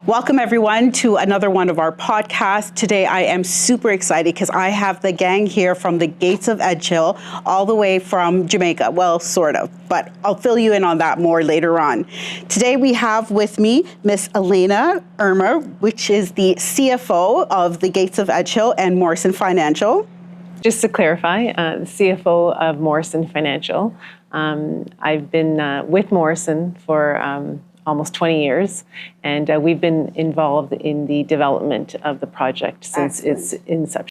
Welcome everyone to another one of our podcasts. Today I am super excited because I have the gang here from the Gates of Edgehill, all the way from Jamaica. Well, sort of, but I'll fill you in on that more later on. Today we have with me Miss Elena Irma, which is the CFO of the Gates of Edgehill and Morrison Financial. Just to clarify, the CFO of Morrison Financial. I've been with Morrison for almost 20 years, and we've been involved in the development of the project since its inception.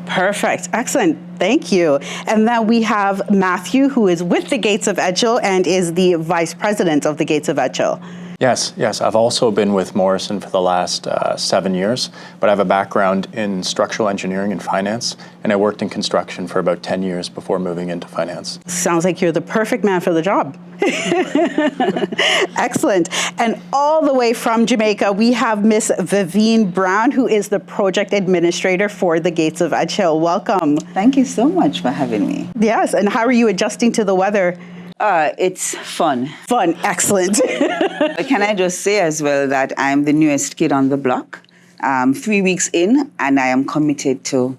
Perfect. Excellent. Thank you. And then we have Matthew, who is with the Gates of Edgehill and is the Vice President of the Gates of Edgehill. Yes. I've also been with Morrison for the last 7 years, but I have a background in structural engineering and finance, and I worked in construction for about 10 years before moving into finance. Sounds like you're the perfect man for the job. Excellent. And all the way from Jamaica, we have Miss Viviane Brown, who is the project administrator for the Gates of Edgehill. Welcome. Thank you so much for having me. Yes. And how are you adjusting to the weather? It's fun. Fun. Excellent. Can I just say as well that I'm the newest kid on the block, 3 weeks in, and I am committed to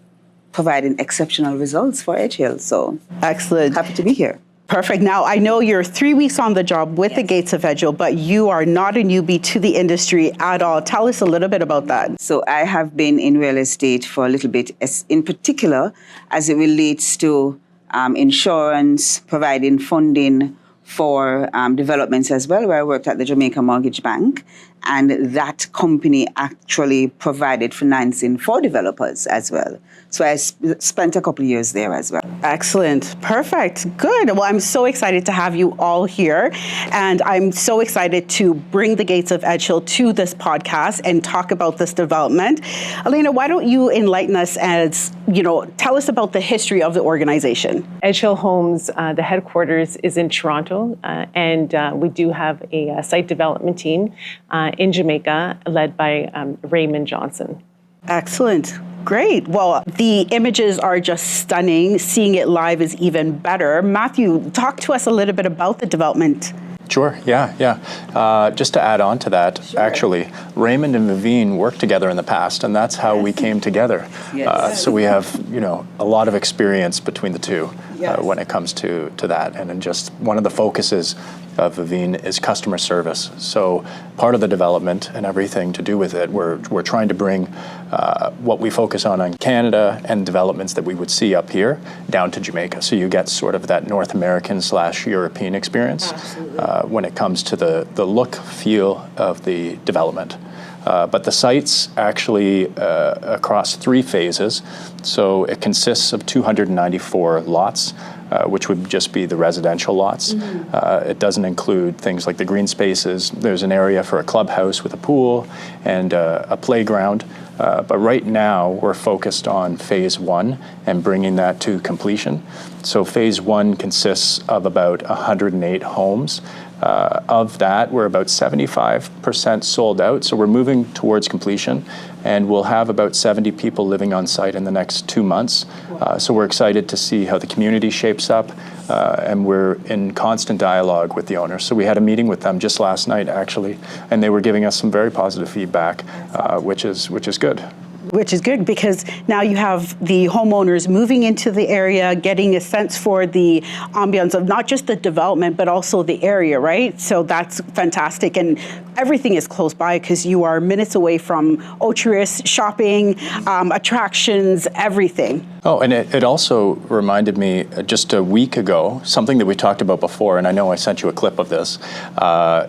providing exceptional results for Edgehill. So excellent. Happy to be here. Perfect. Now, I know you're 3 weeks on the job with the Gates of Edgehill, but you are not a newbie to the industry at all. Tell us a little bit about that. So I have been in real estate for a little bit, in particular as it relates to insurance, providing funding for developments as well, where I worked at the Jamaica Mortgage Bank. And that company actually provided financing for developers as well. So I spent a couple of years there as well. Excellent. Perfect. Good. Well, I'm so excited to have you all here. And I'm so excited to bring the Gates of Edgehill to this podcast and talk about this development. Elena, why don't you enlighten us tell us about the history of the organization. Edgehill Homes, the headquarters is in Toronto, and we do have a site development team in Jamaica led by Raymond Johnson. Excellent. Great. Well, the images are just stunning. Seeing it live is even better. Matthew, talk to us a little bit about the development. Sure, yeah. Just to add on to that, sure. Actually, Raymond and Viviane worked together in the past, and that's how we came together. Yes. So we have, a lot of experience between the two when it comes to that. And then just one of the focuses of Viviane is customer service. So part of the development and everything to do with it, we're trying to bring what we focus on Canada and developments that we would see up here down to Jamaica. So you get sort of that North American / European experience when it comes to the look, feel of the development. But the site's actually across 3 phases. So it consists of 294 lots, which would just be the residential lots. Mm-hmm. It doesn't include things like the green spaces. There's an area for a clubhouse with a pool and a playground. But right now, we're focused on phase 1 and bringing that to completion. So phase 1 consists of about 108 homes. Of that, we're about 75% sold out, so we're moving towards completion, and we'll have about 70 people living on site in the next 2 months. So we're excited to see how the community shapes up, and we're in constant dialogue with the owners. So we had a meeting with them just last night, actually, and they were giving us some very positive feedback, which is good. Which is good because now you have the homeowners moving into the area, getting a sense for the ambiance of not just the development, but also the area, right? So that's fantastic. And everything is close by because you are minutes away from Ocho Rios, shopping, attractions, everything. Oh, and it also reminded me just a week ago, something that we talked about before, and I know I sent you a clip of this,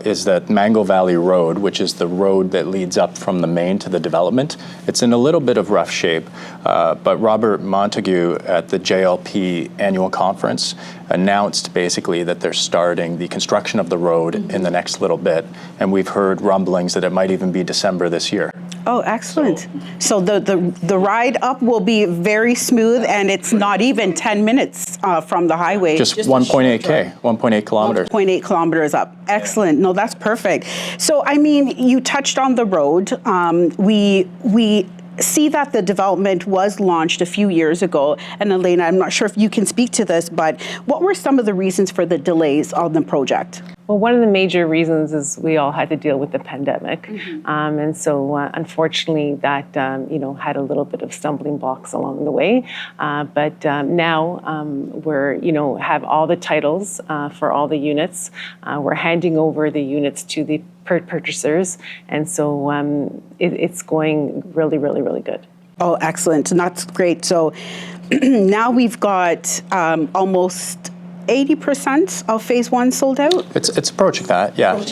is that Mangle Valley Road, which is the road that leads up from the main to the development. It's in a little bit of rough shape, but Robert Montague at the JLP annual conference announced basically that they're starting the construction of the road in the next little bit, and we've heard rumblings that it might even be December this year. Oh, excellent. So the ride up will be very smooth, and it's not even 10 minutes from the highway. Just 1.8 kilometers. 1.8 kilometers up. Excellent. No, that's perfect. So, I mean, you touched on the road. We see that the development was launched a few years ago. And Elena, I'm not sure if you can speak to this, but what were some of the reasons for the delays on the project? Well, one of the major reasons is we all had to deal with the pandemic, and so unfortunately that had a little bit of stumbling blocks along the way. But now we're have all the titles for all the units. We're handing over the units to the purchasers, and so it's going really, really, really good. Oh, excellent. And that's great. So now we've got almost 80% of phase one sold out. It's approaching that, yeah. Which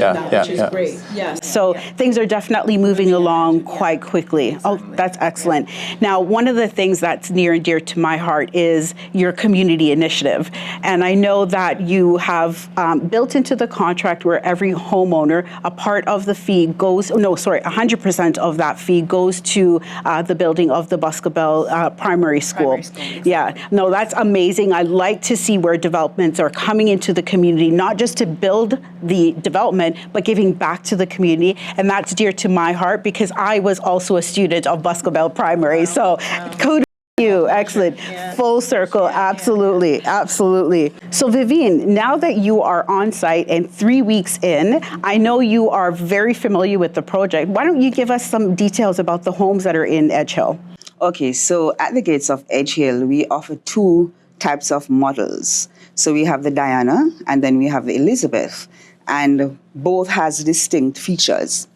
is great. Yes. So things are definitely moving along quite quickly. Oh, that's excellent. Now, one of the things that's near and dear to my heart is your community initiative. And I know that you have built into the contract where every homeowner, a part of the fee goes, 100% of that fee goes to the building of the Buscabel Primary School. Yeah, no, that's amazing. I like to see where developments are coming into the community, not just to build the development, but giving back to the community. And that's dear to my heart because I was also a student of Buscabel Primary. So kudos to you. Excellent. Full circle. Absolutely. Absolutely. So Viviane, now that you are on site and 3 weeks in, I know you are very familiar with the project. Why don't you give us some details about the homes that are in Edgehill? Okay, so at the Gates of Edgehill, we offer two types of models. So we have the Diana and then we have the Elizabeth, and both has distinct features.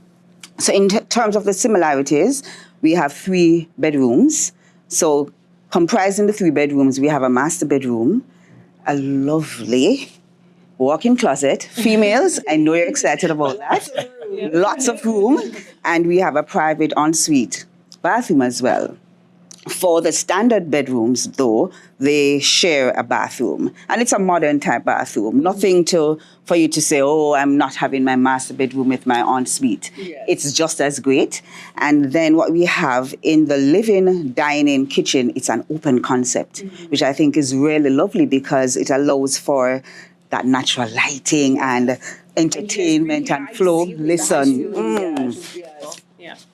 So in terms of the similarities, we have 3 bedrooms. So comprising the 3 bedrooms, we have a master bedroom, a lovely walk-in closet, females, I know you're excited about that, lots of room, and we have a private ensuite bathroom as well. For the standard bedrooms, though, they share a bathroom. And it's a modern type bathroom. Nothing for you to say, oh, I'm not having my master bedroom with my ensuite. Yes. It's just as great. And then what we have in the living, dining, kitchen, it's an open concept, which I think is really lovely because it allows for that natural lighting and entertainment and flow. Listen,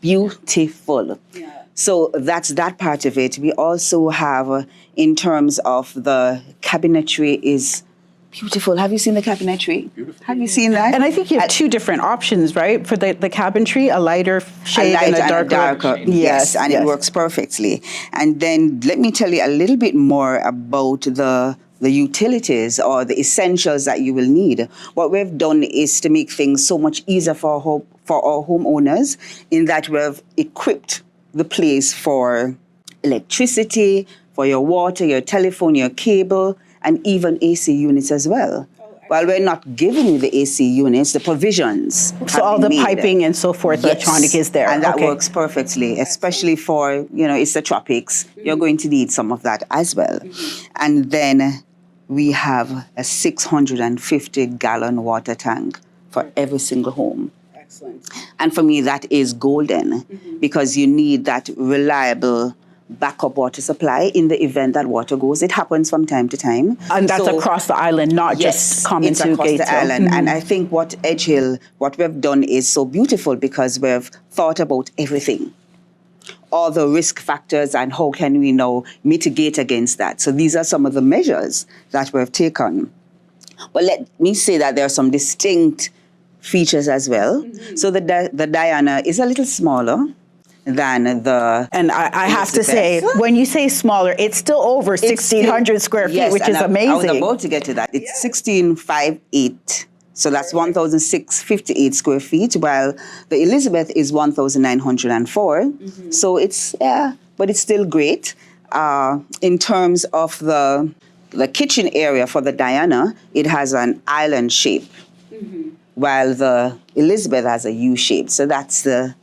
beautiful. Yeah. So that's that part of it. We also have, in terms of the cabinetry, is beautiful. Have you seen the cabinetry? Beautiful. Have you seen that? And I think you have 2 different options, right? For the cabinetry, a lighter shade and a darker. Yes, and it works perfectly. And then let me tell you a little bit more about the utilities or the essentials that you will need. What we've done is to make things so much easier for our homeowners in that we've equipped the place for electricity, for your water, your telephone, your cable, and even AC units as well. While we're not giving you the AC units, the provisions. So all the piping and so forth, electronic is there. And that works perfectly, especially for, it's the tropics. You're going to need some of that as well. And then we have a 650-gallon water tank for every single home. Excellent. And for me, that is golden because you need that reliable backup water supply in the event that water goes. It happens from time to time. And that's across the island, not just common to Gatesville. Yes, it's across the island. And I think what Edgehill, what we've done is so beautiful because we've thought about everything. All the risk factors and how can we now mitigate against that. So these are some of the measures that we've taken. But let me say that there are some distinct features as well. So the Diana is a little smaller than the... And I have to say, when you say smaller, it's still over 1,600 square feet, which is amazing. I was about to get to that. It's 1,658. So that's 1,658 square feet, while the Elizabeth is 1,904. So it's, but it's still great. In terms of the kitchen area for the Diana, it has an island shape, while the Elizabeth has a U shape. So that's the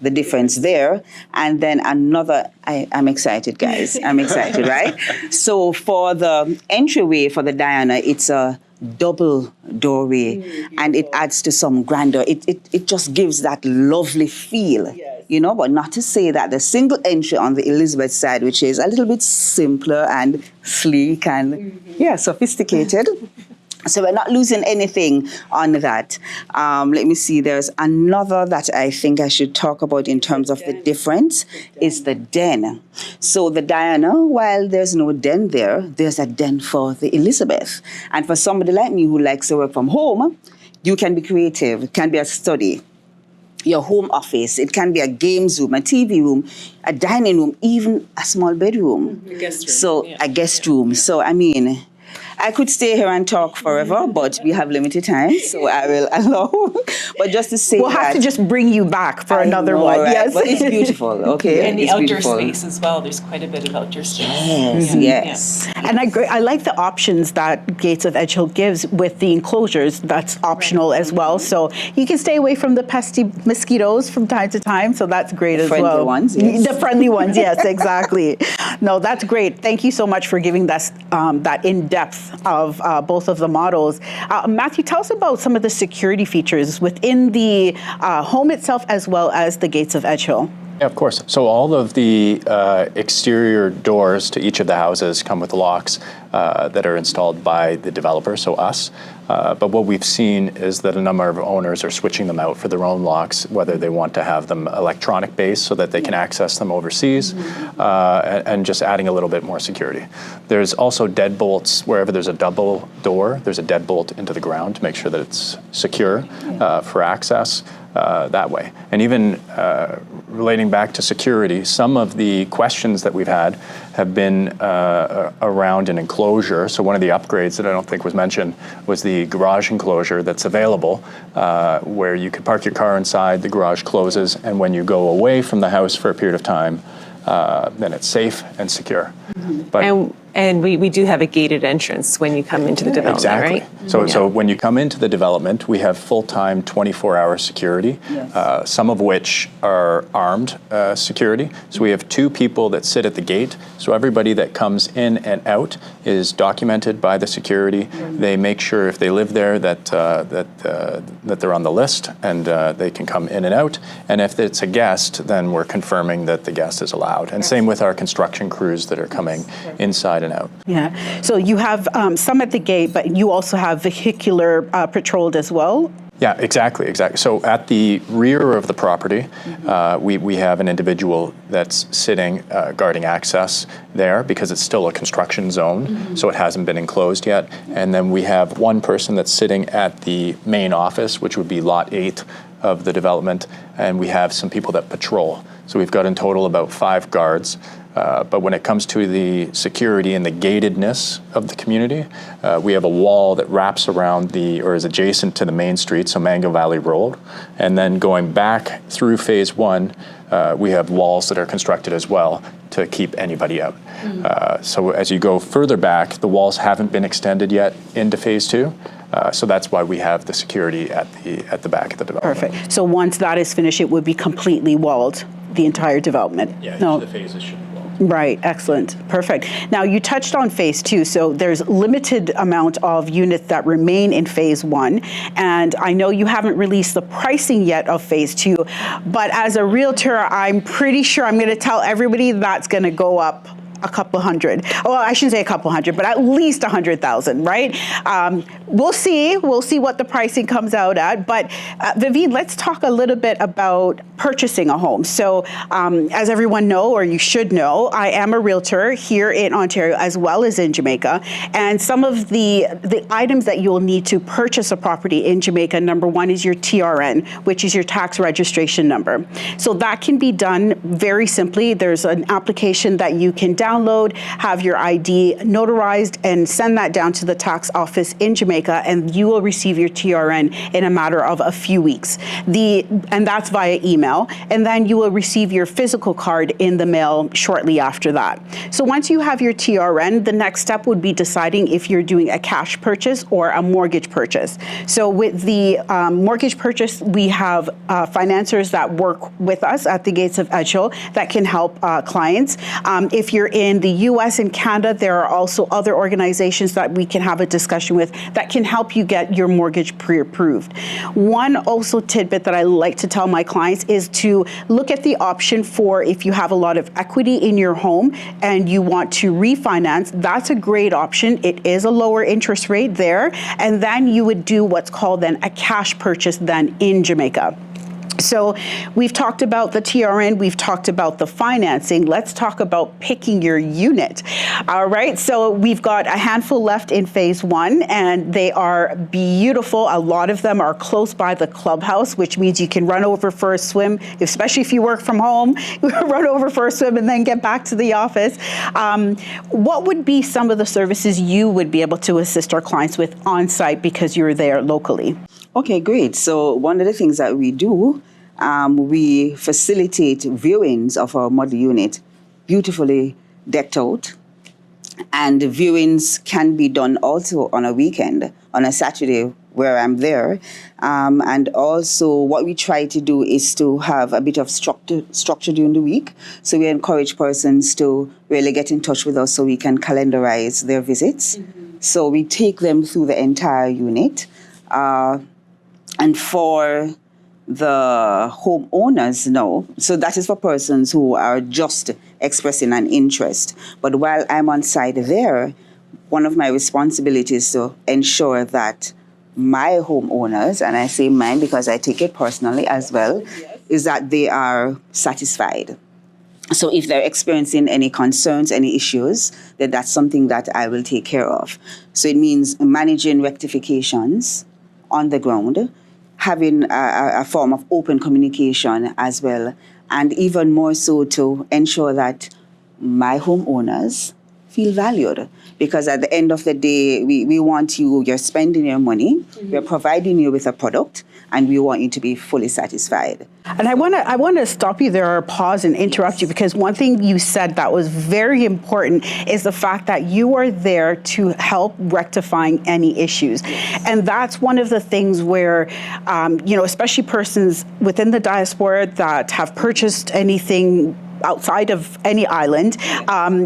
difference there. And then another, I'm excited, guys. I'm excited, right? So for the entryway for the Diana, it's a double doorway, and it adds to some grandeur. It just gives that lovely feel, but not to say that the single entry on the Elizabeth side, which is a little bit simpler and sleek and, sophisticated. So we're not losing anything on that. Let me see, there's another that I think I should talk about in terms of the difference is the den. So the Diana, while there's no den there, there's a den for the Elizabeth. And for somebody like me who likes to work from home, you can be creative. It can be a study, your home office. It can be a games room, a TV room, a dining room, even a small bedroom. A guest room. So a guest room. So I mean, I could stay here and talk forever, but we have limited time, so I will allow. But just to say We'll have to just bring you back for another one. Right? Yes, But it's beautiful. Okay, And the it's outdoor beautiful. space as well. There's quite a bit of outdoor space. Yes, yes. And I like the options that Gates of Edgehill gives with the enclosures. That's optional as well. So you can stay away from the pesky mosquitoes from time to time. So that's great as friendly well. ones, yes. The friendly ones, yes, exactly. No, that's great. Thank you so much for giving us that in-depth of both of the models. Matthew, tell us about some of the security features within the home itself as well as the Gates of Edgehill. Yeah, of course. So all of the exterior doors to each of the houses come with locks that are installed by the developer, so us. But what we've seen is that a number of owners are switching them out for their own locks, whether they want to have them electronic based so that they can access them overseas, and just adding a little bit more security. There's also deadbolts wherever there's a double door. There's a deadbolt into the ground to make sure that it's secure for access. That way. And even relating back to security, some of the questions that we've had have been around an enclosure. So one of the upgrades that I don't think was mentioned was the garage enclosure that's available, where you could park your car inside, the garage closes, and when you go away from the house for a period of time, then it's safe and secure. But And we do have a gated entrance when you come into the development, exactly. right? So when you come into the development, we have full-time 24-hour security, some of which are armed security. So we have 2 people that sit at the gate. So everybody that comes in and out is documented by the security. They make sure if they live there that they're on the list and they can come in and out. And if it's a guest, then we're confirming that the guest is allowed. And same with our construction crews that are coming inside and out. Yeah. So you have some at the gate, but you also have vehicular patrolled as well. Yeah, exactly. So at the rear of the property, we have an individual that's sitting guarding access there because it's still a construction zone, so it hasn't been enclosed yet. And then we have one person that's sitting at the main office, which would be lot 8 of the development, and we have some people that patrol. So we've got in total about 5 guards. But when it comes to the security and the gatedness of the community, we have a wall that wraps around or is adjacent to the main street, so Mangle Valley Road. And then going back through phase 1, we have walls that are constructed as well to keep anybody out. So as you go further back, the walls haven't been extended yet into phase 2. So that's why we have the security at the back of the development. Perfect. So once that is finished, it would be completely walled, the entire development. Yeah, each of the phases should be walled. Right, excellent, perfect. Now you touched on phase 2, so there's limited amount of units that remain in phase 1, and I know you haven't released the pricing yet of phase 2, but as a realtor, I'm pretty sure I'm going to tell everybody that's going to go up a couple hundred. Well, I shouldn't say a couple hundred, but at least 100,000, right? We'll see what the pricing comes out at. But Viviane, let's talk a little bit about purchasing a home. So as everyone know, or you should know, I am a realtor here in Ontario as well as in Jamaica. And some of the items that you'll need to purchase a property in Jamaica, number 1 is your TRN, which is your tax registration number. So that can be done very simply. There's an application that you can download, have your ID notarized, and send that down to the tax office in Jamaica, and you will receive your TRN in a matter of a few weeks. And that's via email. And then you will receive your physical card in the mail shortly after that. So once you have your TRN, the next step would be deciding if you're doing a cash purchase or a mortgage purchase. So with the mortgage purchase, we have financiers that work with us at the Gates of Edgehill that can help clients. If you're in the US and Canada, there are also other organizations that we can have a discussion with that can help you get your mortgage pre-approved. One also tidbit that I like to tell my clients is to look at the option for if you have a lot of equity in your home and you want to refinance, that's a great option. It is a lower interest rate there. And then you would do what's called then a cash purchase then in Jamaica. So we've talked about the TRN, we've talked about the financing. Let's talk about picking your unit. All right, so we've got a handful left in phase one, and they are beautiful. A lot of them are close by the clubhouse, which means you can run over for a swim, especially if you work from home, run over for a swim and then get back to the office. What would be some of the services you would be able to assist our clients with on site because you're there locally? Okay, great. So one of the things that we do, we facilitate viewings of our model unit, beautifully decked out. And the viewings can be done also on a weekend, on a Saturday where I'm there. And also what we try to do is to have a bit of structure during the week. So we encourage persons to really get in touch with us so we can calendarize their visits. So we take them through the entire unit. And for the homeowners, no. So that is for persons who are just expressing an interest. But while I'm on site there, one of my responsibilities is to ensure that my homeowners, and I say mine because I take it personally as well, is that they are satisfied. So if they're experiencing any concerns, any issues, then that's something that I will take care of. So it means managing rectifications on the ground, having a form of open communication as well, and even more so to ensure that my homeowners feel valued. Because at the end of the day, we want you're spending your money, we're providing you with a product, and we want you to be fully satisfied. And I want to stop you there or pause and interrupt you, because one thing you said that was very important is the fact that you are there to help rectifying any issues. And that's one of the things where, especially persons within the diaspora that have purchased anything outside of any island,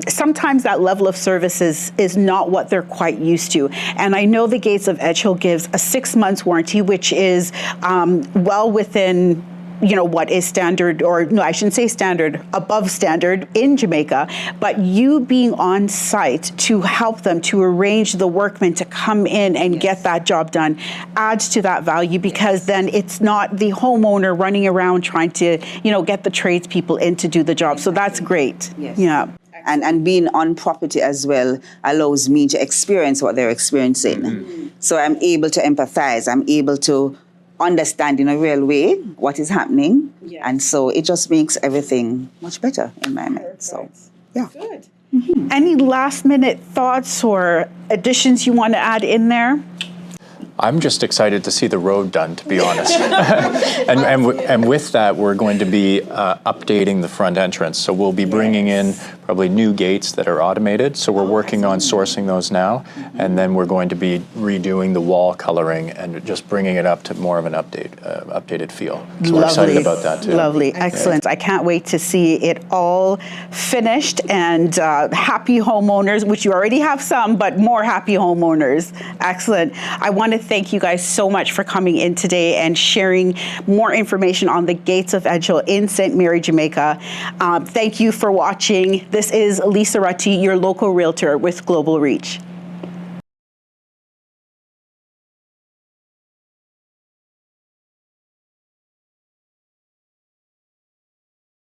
sometimes that level of services is not what they're quite used to. And I know the Gates of Edgehill gives a 6-month warranty, which is well within what is standard, or no, I shouldn't say standard, above standard in Jamaica, but you being on site to help them, to arrange the workmen to come in and get that job done adds to that value, because then it's not the homeowner running around trying to, get the tradespeople in to do the job. So that's great. Yes. Yeah. And being on property as well allows me to experience what they're experiencing. So I'm able to empathize. I'm able to understand in a real way what is happening. Yes. And so it just makes everything much better in my mind. So, yeah. Good. Any last minute thoughts or additions you want to add in there? I'm just excited to see the road done, to be honest. and with that, we're going to be updating the front entrance. So we'll be bringing in probably new gates that are automated. So we're working on sourcing those now. And then we're going to be redoing the wall coloring and just bringing it up to more of an updated feel. So we're excited about that too. Lovely. Excellent. I can't wait to see it all finished, and happy homeowners, which you already have some, but more happy homeowners. Excellent. I want to thank you guys so much for coming in today and sharing more information on the Gates of Edgehill in St. Mary, Jamaica. Thank you for watching. This is Lisa Rutti, your local realtor with Global Reach.